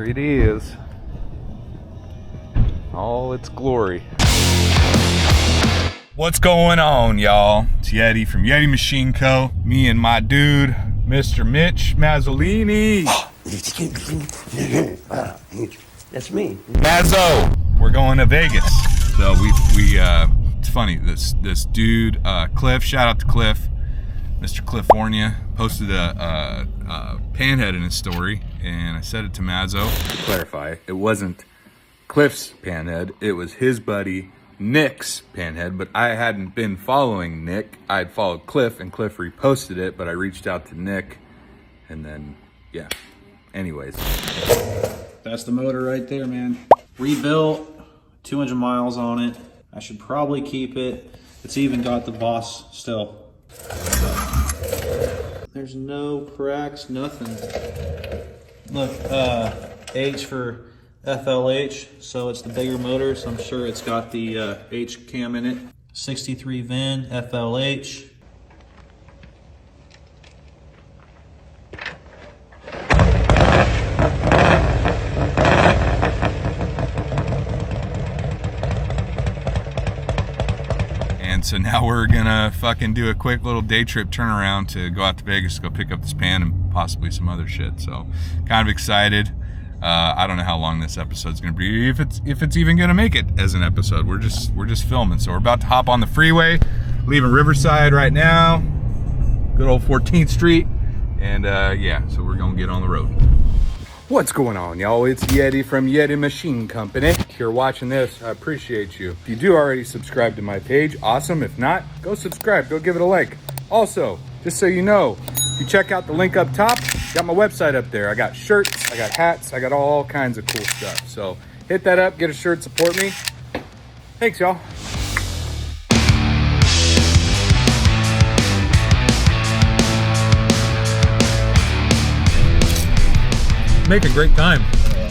There it is. All its glory. What's going on, y'all? It's Yeti from Yeti Machine Co. Me and my dude, Mr. Mitch Mazzolini. That's me. Mazzo. We're going to Vegas. So we it's funny, this dude, Cliff, shout out to Cliff, Mr. Cliffornia, posted a Panhead in his story, and I said it to Mazzo. To clarify, it wasn't Cliff's Panhead, it was his buddy Nick's Panhead, but I hadn't been following Nick. I had followed Cliff, and Cliff reposted it, but I reached out to Nick, and then, yeah. Anyways. That's the motor right there, man. Rebuilt, 200 miles on it. I should probably keep it. It's even got the Boss still. There's no cracks, nothing. Look, H for FLH, so it's the bigger motor, so I'm sure it's got the H cam in it. 63 VIN, FLH. So now we're gonna fucking do a quick little day trip turnaround to go out to Vegas to go pick up this pan and possibly some other shit. So kind of excited. I don't know how long this episode's gonna be, if it's even gonna make it as an episode. We're just filming. So we're about to hop on the freeway, leaving Riverside right now. Good old 14th Street. And yeah, so we're gonna get on the road. What's going on, y'all? It's Yeti from Yeti Machine Company. If you're watching this, I appreciate you. If you do already subscribe to my page, awesome. If not, go subscribe, go give it a like. Also, just so you know, if you check out the link up top, got my website up there. I got shirts, I got hats, I got all kinds of cool stuff. So hit that up, get a shirt, support me. Thanks, y'all. Making great time. I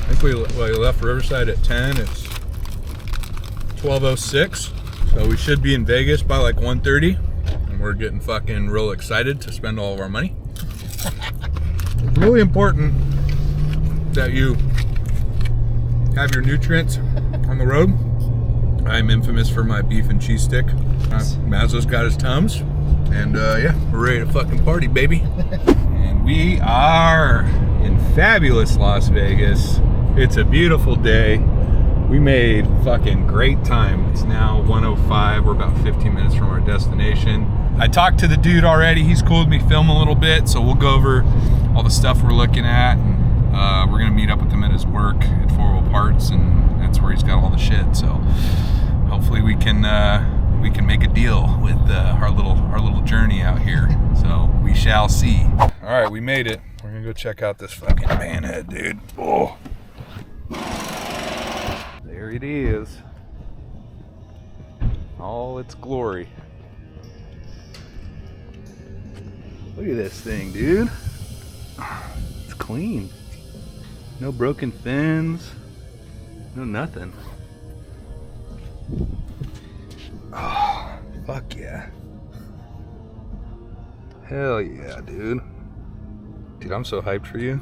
think we left Riverside at 10. It's 12:06, so we should be in Vegas by like 1:30, and we're getting fucking real excited to spend all of our money. It's really important that you have your nutrients on the road. I'm infamous for my beef and cheese stick. Mazzo's got his Tums, and yeah, we're ready to fucking party, baby. And we are in fabulous Las Vegas. It's a beautiful day. We made fucking great time. It's now 1:05. We're about 15 minutes from our destination. I talked to the dude already. He's cool with me film a little bit, so we'll go over all the stuff we're looking at, and we're gonna meet up with him at his work at 4 Wheel Parts, and that's where he's got all the shit. So hopefully we can make a deal with our little journey out here. So we shall see. All right, we made it. We're gonna go check out this fucking Panhead, dude. Oh, there it is. All its glory. Look at this thing, dude. It's clean. No broken fins. No nothing. Oh, fuck yeah. Hell yeah, dude. Dude, I'm so hyped for you.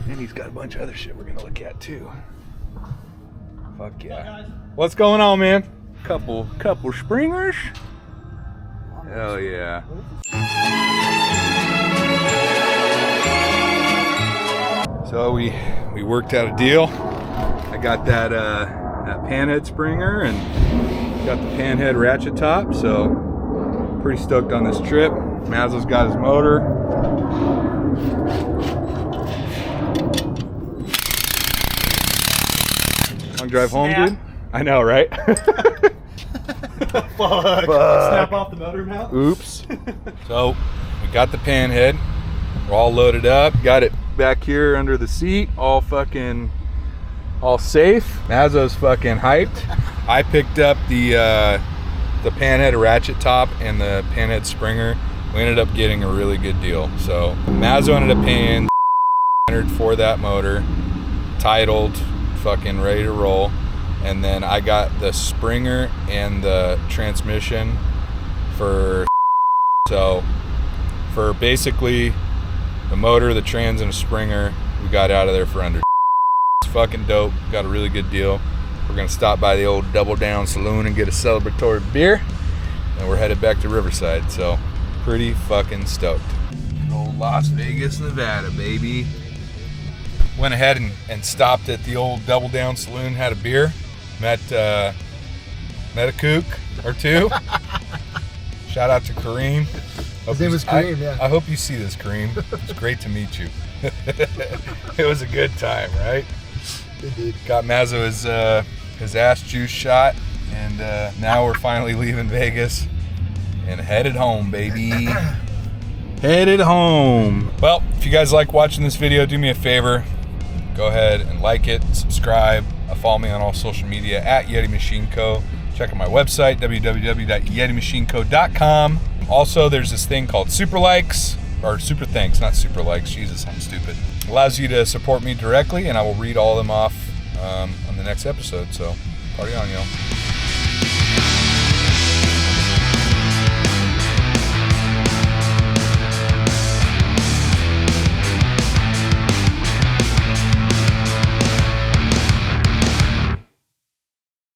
And he's got a bunch of other shit we're gonna look at too. Fuck yeah. What's going on, man? Couple springers? Hell yeah. So we worked out a deal. I got that Panhead Springer and got the Panhead ratchet top, so pretty stoked on this trip. Mazzo's got his motor. Long drive home, dude? I know, right? Fuck. Snap off the motor mount? Oops. So we got the Panhead. We're all loaded up. Got it back here under the seat, all safe. Mazzo's fucking hyped. I picked up the Panhead ratchet top and the Panhead Springer. We ended up getting a really good deal. So Mazzo ended up paying for that motor, titled, fucking ready to roll. And then I got the Springer and the transmission for, so for basically the motor, the trans, and a Springer, we got out of there for under. It's fucking dope. Got a really good deal. We're gonna stop by the old Double Down Saloon and get a celebratory beer, and we're headed back to Riverside. So pretty fucking stoked. Good old Las Vegas, Nevada, baby. Went ahead and stopped at the old Double Down Saloon, had a beer, met a kook or two. Shout out to Kareem. His name was Kareem, yeah. I hope you see this, Kareem. It's great to meet you. It was a good time, right? Indeed. Got Mazzo his ass juice shot, and now we're finally leaving Vegas and headed home, baby. Headed home. Well, if you guys like watching this video, do me a favor. Go ahead and like it, subscribe. Follow me on all social media at Yeti Machine Co. Check out my website, www.yetimachineko.com. Also, there's this thing called Super Likes, or Super Thanks, not Super Likes. Jesus, I'm stupid. Allows you to support me directly, and I will read all of them off on the next episode. So, party on, y'all.